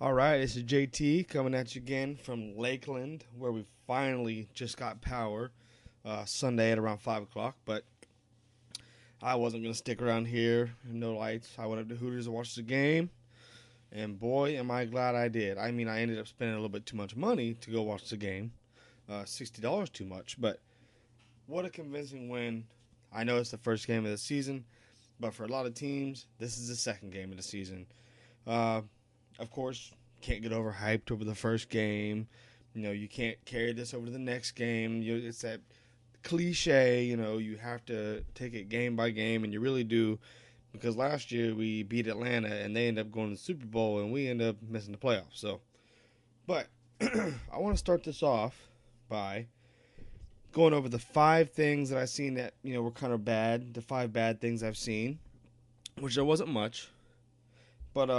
All right, this is JT coming at you again from Lakeland, where we finally just got power Sunday at around 5 o'clock. But I wasn't going to stick around here, no lights. I went up to Hooters to watch the game, and boy, am I glad I did. I mean, I ended up spending a little bit too much money to go watch the game, $60 too much. But what a convincing win. I know it's the first game of the season, but for a lot of teams, this is the second game of the season. Uh, of course, can't get overhyped over the first game. You can't carry this over to the next game. It's that cliche, you have to take it game by game, and you really do. Because last year we beat Atlanta, and they end up going to the Super Bowl, and we end up missing the playoffs. But I want to start this off by going over the 5 things that I've seen that, were kind of bad. The 5 bad things I've seen, which there wasn't much. But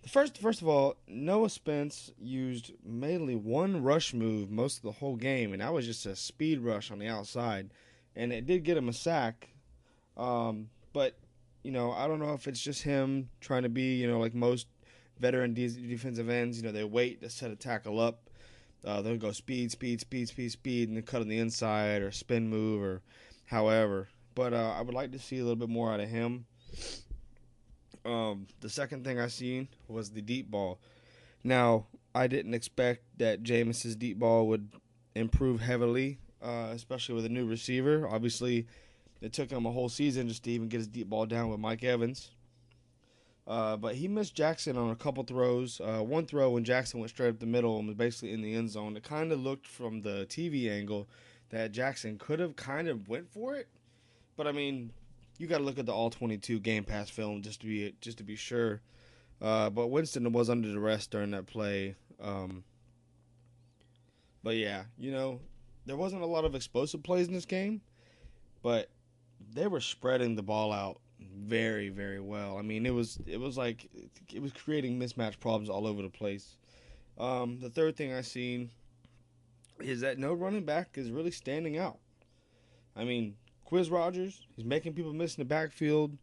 First of all, Noah Spence used mainly one rush move most of the whole game, and that was just a speed rush on the outside, and it did get him a sack. But I don't know if it's just him trying to be, like most veteran defensive ends. They wait to set a tackle up. They'll go speed, and then cut on the inside or spin move or however. But I would like to see a little bit more out of him. The second thing I seen was the deep ball. Now, I didn't expect that Jameis's deep ball would improve heavily, especially with a new receiver. Obviously, it took him a whole season just to even get his deep ball down with Mike Evans. But he missed Jackson on a couple throws. One throw when Jackson went straight up the middle and was basically in the end zone. It kind of looked from the TV angle that Jackson could have kind of went for it. But, I mean, you got to look at the all 22 Game Pass film just to be sure. But Winston was under duress during that play. But yeah, there wasn't a lot of explosive plays in this game, but they were spreading the ball out very, very well. I mean, it was creating mismatch problems all over the place. The third thing I seen is that no running back is really standing out. I mean, Quiz Rogers, he's making people miss in the backfield.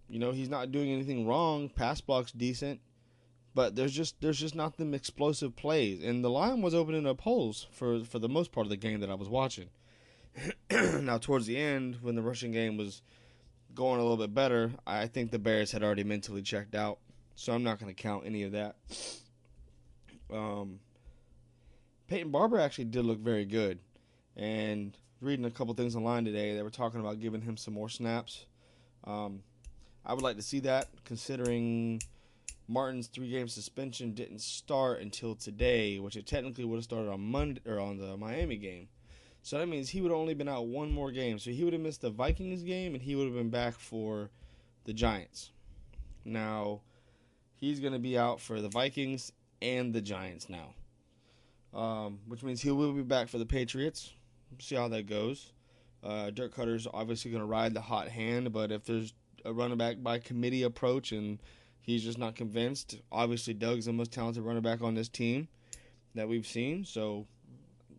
He's not doing anything wrong. Pass block's decent, but there's just not them explosive plays. And the line was opening up holes for the most part of the game that I was watching. Now, towards the end, when the rushing game was going a little bit better, I think the Bears had already mentally checked out, so I'm not going to count any of that. Peyton Barber actually did look very good, and reading a couple things online today, they were talking about giving him some more snaps. I would like to see that, considering Martin's 3-game suspension didn't start until today, which it technically would have started on Monday or on the Miami game. So that means he would have only been out one more game. So he would have missed the Vikings game, and he would have been back for the Giants. Now, he's going to be out for the Vikings and the Giants now, which means he will be back for the Patriots. See how that goes. Dirk Cutter's obviously going to ride the hot hand, but if there's a running back by committee approach and he's just not convinced, obviously Doug's the most talented running back on this team that we've seen, so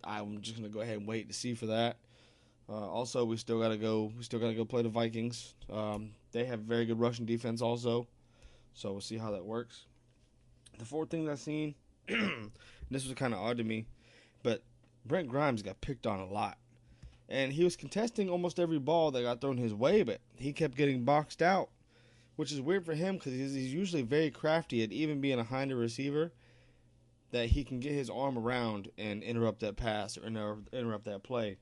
I'm just going to go ahead and wait to see for that. Also, we still got to go play the Vikings. They have very good rushing defense also, so we'll see how that works. The fourth thing I've seen, this was kind of odd to me, but Brent Grimes got picked on a lot. And he was contesting almost every ball that got thrown his way, but he kept getting boxed out, which is weird for him because he's usually very crafty at even being a hinder receiver, that he can get his arm around and interrupt that pass or interrupt that play.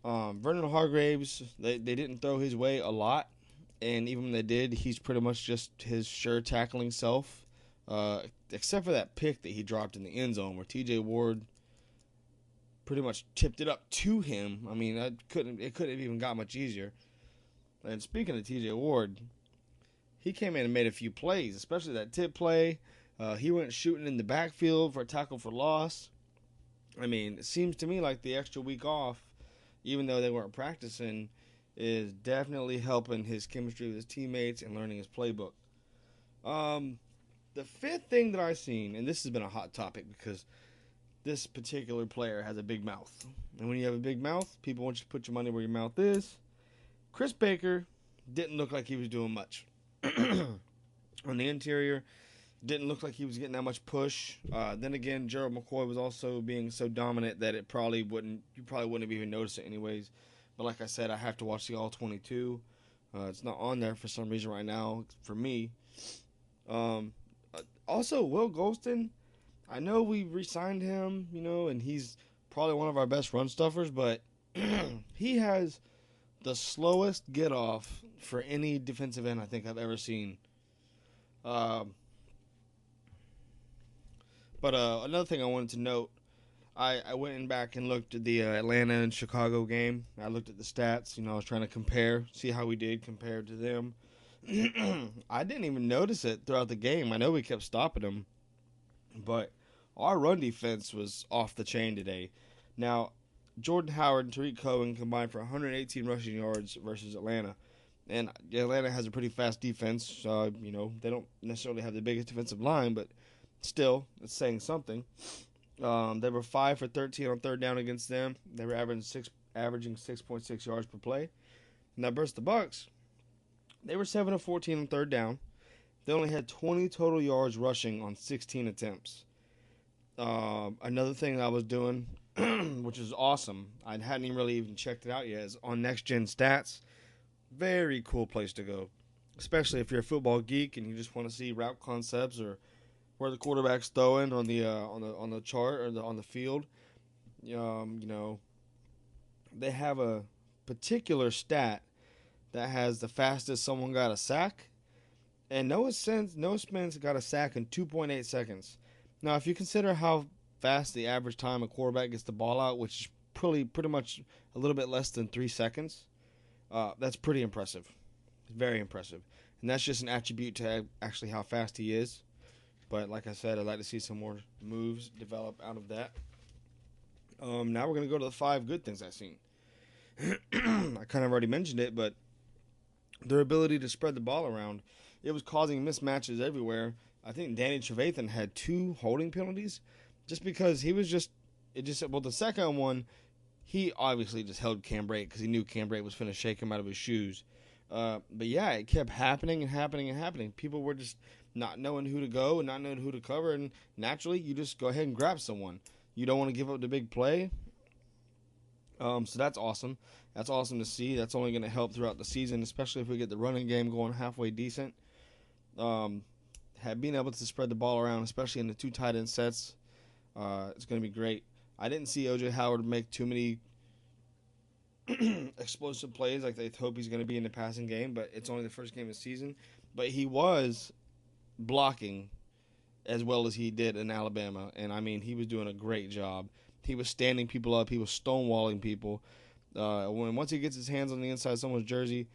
Vernon Hargraves, they didn't throw his way a lot, and even when they did, he's pretty much just his sure tackling self, except for that pick that he dropped in the end zone where T.J. Ward pretty much tipped it up to him. I mean, it couldn't have even got much easier. And speaking of T.J. Ward, he came in and made a few plays, especially that tip play. He went shooting in the backfield for a tackle for loss. I mean, it seems to me like the extra week off, even though they weren't practicing, is definitely helping his chemistry with his teammates and learning his playbook. The fifth thing that I've seen, and this has been a hot topic because this particular player has a big mouth. And when you have a big mouth, people want you to put your money where your mouth is. Chris Baker didn't look like he was doing much. On the interior, didn't look like he was getting that much push. Then again, Gerald McCoy was also being so dominant that you probably wouldn't have even noticed it anyways. But like I said, I have to watch the all 22. It's not on there for some reason right now for me. Also, Will Golston, I know we re-signed him, and he's probably one of our best run stuffers, but he has the slowest get off for any defensive end I think I've ever seen. But another thing I wanted to note, I went back and looked at the Atlanta and Chicago game. I looked at the stats. I was trying to see how we did compared to them. I didn't even notice it throughout the game. I know we kept stopping them, but our run defense was off the chain today. Now, Jordan Howard and Tariq Cohen combined for 118 rushing yards versus Atlanta. And Atlanta has a pretty fast defense. They don't necessarily have the biggest defensive line, but still, it's saying something. They were 5 for 13 on third down against them. They were averaging 6.6 yards per play. Now, versus the Bucs, they were 7 of 14 on third down. They only had 20 total yards rushing on 16 attempts. Another thing I was doing, which is awesome, I hadn't really even checked it out yet, is on Next Gen Stats. Very cool place to go, especially if you're a football geek and you just want to see route concepts or where the quarterback's throwing on the chart or on the field. They have a particular stat that has the fastest someone got a sack, and Noah Spence got a sack in 2.8 seconds. Now, if you consider how fast the average time a quarterback gets the ball out, which is pretty much a little bit less than 3 seconds, that's pretty impressive. Very impressive. And that's just an attribute to actually how fast he is. But like I said, I'd like to see some more moves develop out of that. Now we're going to go to the 5 good things I've seen. I kind of already mentioned it, but their ability to spread the ball around, it was causing mismatches everywhere. I think Danny Trevathan had 2 holding penalties just because the second one, he obviously just held Cam Brate because he knew Cam Brate was going to shake him out of his shoes. But yeah, it kept happening and happening and happening. People were just not knowing who to go and not knowing who to cover, and naturally, you just go ahead and grab someone. You don't want to give up the big play. So that's awesome. That's awesome to see. That's only going to help throughout the season, especially if we get the running game going halfway decent. Being able to spread the ball around, especially in the 2 tight end sets, it's going to be great. I didn't see O.J. Howard make too many explosive plays like they hope he's going to be in the passing game, but it's only the first game of the season. But he was blocking as well as he did in Alabama, and I mean, he was doing a great job. He was standing people up. He was stonewalling people. Once he gets his hands on the inside of someone's jersey,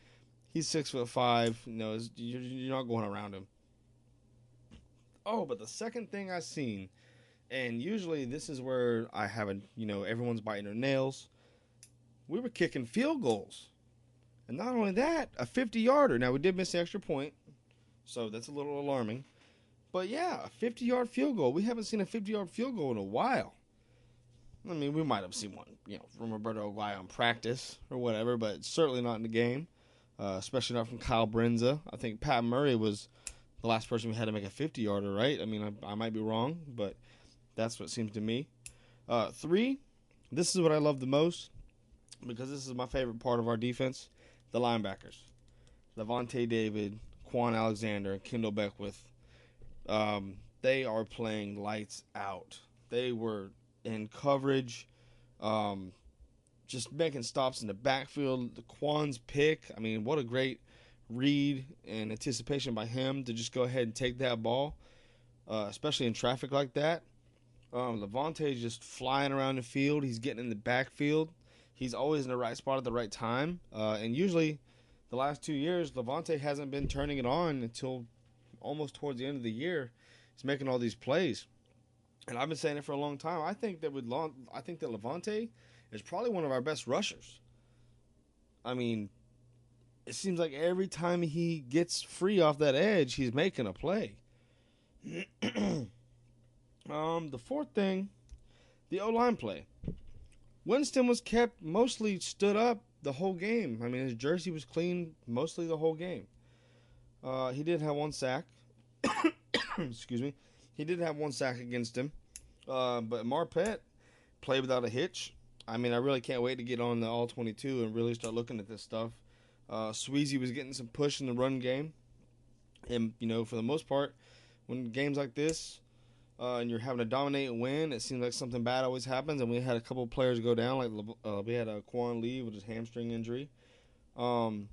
he's 6'5". You're not going around him. Oh, but the second thing I seen, and usually this is where I haven't, everyone's biting their nails. We were kicking field goals. And not only that, a 50-yarder. Now, we did miss the extra point, so that's a little alarming. But yeah, a 50-yard field goal. We haven't seen a 50-yard field goal in a while. I mean, we might have seen one, from Roberto Aguayo in practice or whatever, but certainly not in the game, especially not from Kyle Brenza. I think Pat Murray was the last person we had to make a 50-yarder, right? I mean, I might be wrong, but that's what it seems to me. 3, this is what I love the most because this is my favorite part of our defense, the linebackers. Levante David, Quan Alexander, and Kendall Beckwith. They are playing lights out. They were in coverage, just making stops in the backfield. The Quan's pick, I mean, what a great read and anticipation by him to just go ahead and take that ball, especially in traffic like that. Levante's just flying around the field. He's getting in the backfield. He's always in the right spot at the right time. And usually the last 2 years, Levante hasn't been turning it on until almost towards the end of the year. He's making all these plays. And I've been saying it for a long time. I think that Levante is probably one of our best rushers. I mean, it seems like every time he gets free off that edge, he's making a play. The 4th thing, the O-line play. Winston was kept mostly stood up the whole game. I mean, his jersey was clean mostly the whole game. He did have 1 sack, Excuse me. He did have one sack against him. But Marpet played without a hitch. I mean, I really can't wait to get on the All-22 and really start looking at this stuff. Sweezy was getting some push in the run game. And, for the most part, when games like this, and you're having a dominate win, it seems like something bad always happens. And we had a couple of players go down. Like we had a Quan Lee with his hamstring injury. Gerald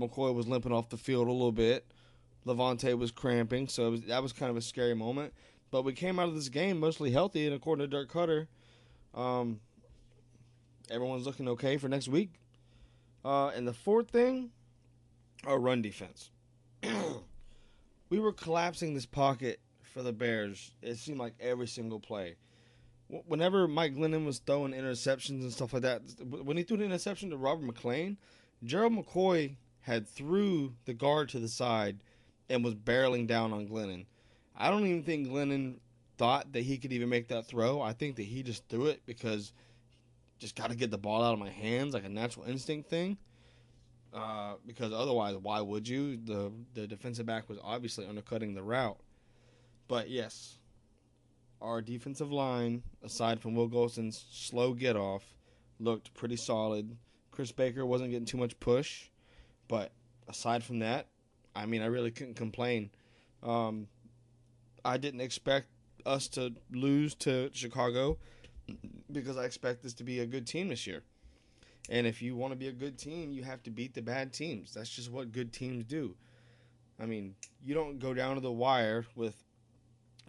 McCoy was limping off the field a little bit. Levante was cramping, so that was kind of a scary moment. But we came out of this game mostly healthy, and according to Dirk Cutter, everyone's looking okay for next week. And the fourth thing, our run defense. We were collapsing this pocket for the Bears. It seemed like every single play. Whenever Mike Glennon was throwing interceptions and stuff like that, when he threw the interception to Robert McClain, Gerald McCoy had threw the guard to the side and was barreling down on Glennon. I don't even think Glennon thought that he could even make that throw. I think that he just threw it because just got to get the ball out of my hands, like a natural instinct thing. Because otherwise, why would you? The defensive back was obviously undercutting the route. But yes, our defensive line, aside from Will Golson's slow get-off, looked pretty solid. Chris Baker wasn't getting too much push. But aside from that, I mean, I really couldn't complain. I didn't expect us to lose to Chicago because I expect this to be a good team this year. And if you want to be a good team, you have to beat the bad teams. That's just what good teams do. I mean, you don't go down to the wire with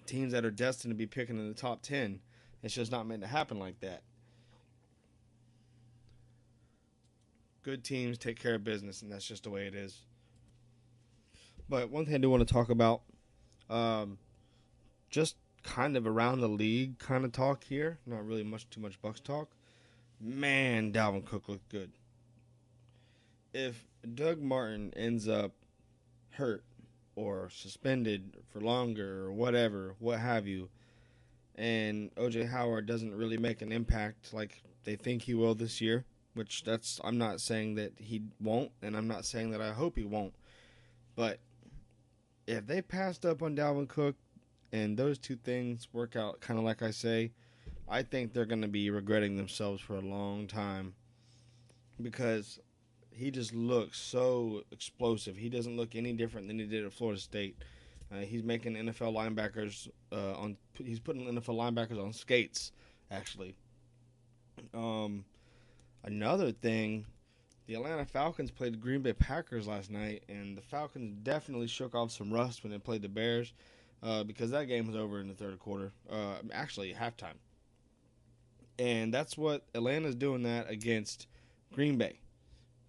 teams that are destined to be picking in the top 10. It's just not meant to happen like that. Good teams take care of business, and that's just the way it is. But one thing I do want to talk about, just kind of around the league kind of talk here. Not really too much Bucs talk. Man, Dalvin Cook looked good. If Doug Martin ends up hurt or suspended for longer or whatever, what have you, and O.J. Howard doesn't really make an impact like they think he will this year, which I'm not saying that he won't, and I'm not saying that I hope he won't, but if they passed up on Dalvin Cook and those two things work out kind of like I say, I think they're going to be regretting themselves for a long time because he just looks so explosive. He doesn't look any different than he did at Florida State. He's making NFL linebackers he's putting NFL linebackers on skates, actually. Another thing, the Atlanta Falcons played the Green Bay Packers last night, and the Falcons definitely shook off some rust when they played the Bears because that game was over in the third quarter. Actually, halftime. And that's what Atlanta's doing that against Green Bay.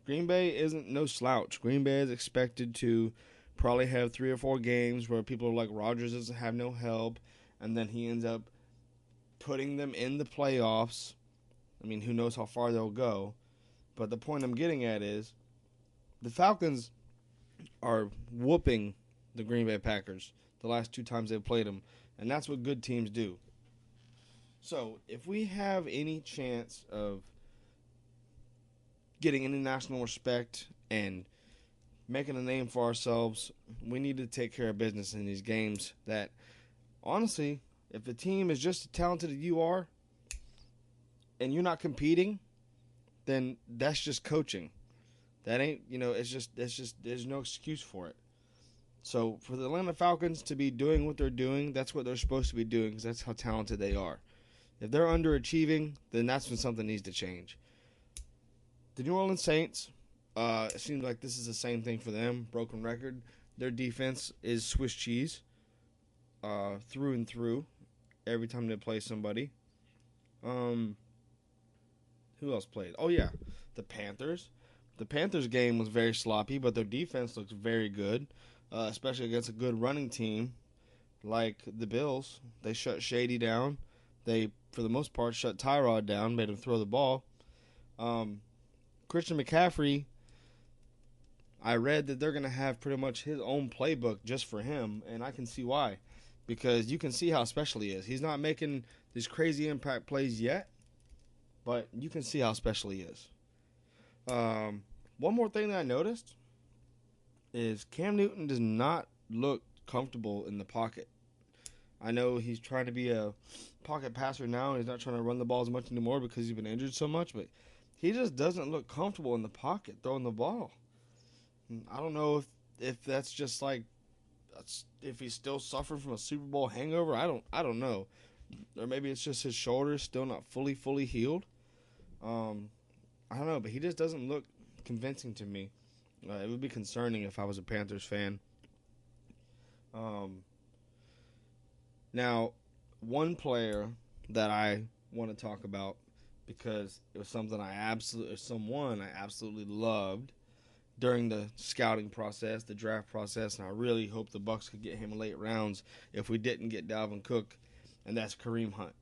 Green Bay isn't no slouch. Green Bay is expected to probably have 3 or 4 games where people are like, Rodgers doesn't have no help, and then he ends up putting them in the playoffs. I mean, who knows how far they'll go. But the point I'm getting at is the Falcons are whooping the Green Bay Packers the last 2 times they've played them, and that's what good teams do. So, if we have any chance of getting international respect and making a name for ourselves, we need to take care of business in these games that, honestly, if the team is just as talented as you are and you're not competing, then that's just coaching. That ain't, it's just there's no excuse for it. So, for the Atlanta Falcons to be doing what they're doing, that's what they're supposed to be doing because that's how talented they are. If they're underachieving, then that's when something needs to change. The New Orleans Saints, it seems like this is the same thing for them. Broken record. Their defense is Swiss cheese through and through every time they play somebody. Who else played? Oh, yeah, the Panthers. The Panthers game was very sloppy, but their defense looks very good, especially against a good running team like the Bills. They shut Shady down. They, for the most part, shut Tyrod down, made him throw the ball. Christian McCaffrey, I read that they're going to have pretty much his own playbook just for him, and I can see why. Because you can see how special he is. He's not making these crazy impact plays yet, but you can see how special he is. One more thing that I noticed is Cam Newton does not look comfortable in the pocket. I know he's trying to be a pocket passer now, and he's not trying to run the ball as much anymore because he's been injured so much, but he just doesn't look comfortable in the pocket throwing the ball. And I don't know if that's just like, if he's still suffering from a Super Bowl hangover. I don't know. Or maybe it's just his shoulders still not fully healed. I don't know, but he just doesn't look convincing to me. It would be concerning if I was a Panthers fan. Now, one player that I want to talk about, because it was someone I absolutely loved during the scouting process, the draft process, and I really hope the Bucs could get him in late rounds if we didn't get Dalvin Cook, and that's Kareem Hunt.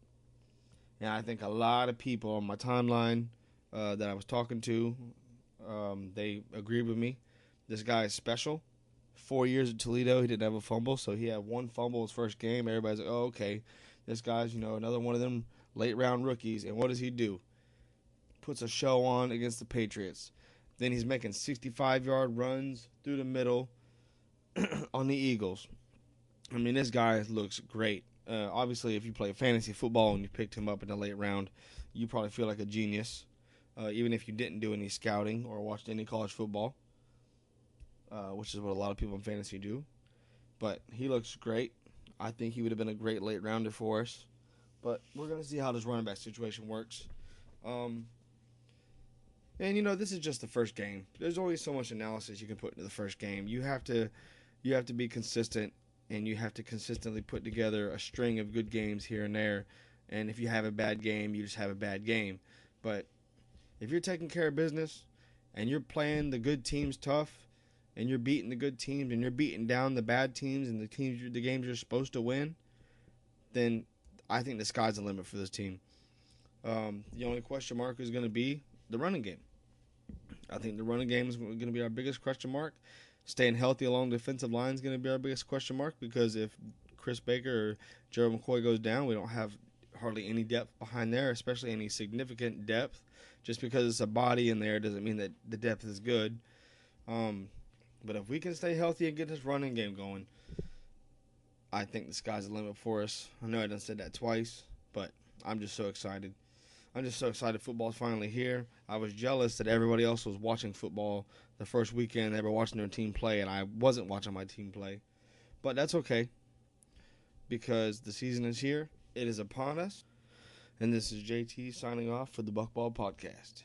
And I think a lot of people on my timeline that I was talking to, they agreed with me. This guy is special. 4 years at Toledo, he didn't have a fumble, so he had one fumble his first game. Everybody's like, oh, okay, this guy's, another one of them late-round rookies. And what does he do? Puts a show on against the Patriots. Then he's making 65-yard runs through the middle on the Eagles. I mean, this guy looks great. Obviously, if you play fantasy football and you picked him up in the late round, you probably feel like a genius, even if you didn't do any scouting or watched any college football, which is what a lot of people in fantasy do. But he looks great. I think he would have been a great late rounder for us. But we're going to see how this running back situation works. And, this is just the first game. There's only so much analysis you can put into the first game. You have to be consistent, and you have to consistently put together a string of good games here and there. And if you have a bad game, you just have a bad game. But if you're taking care of business and you're playing the good teams tough, and you're beating the good teams, and you're beating down the bad teams and the games you're supposed to win, then I think the sky's the limit for this team. The only question mark is going to be the running game. I think the running game is going to be our biggest question mark. Staying healthy along the defensive line is going to be our biggest question mark, because if Chris Baker or Gerald McCoy goes down, we don't have hardly any depth behind there, especially any significant depth. Just because it's a body in there doesn't mean that the depth is good. But if we can stay healthy and get this running game going, I think the sky's the limit for us. I know I done said that twice, but I'm just so excited. I'm just so excited football's finally here. I was jealous that everybody else was watching football the first weekend. They were watching their team play, and I wasn't watching my team play. But that's okay, because the season is here. It is upon us. And this is JT signing off for the Buc Ball Podcast.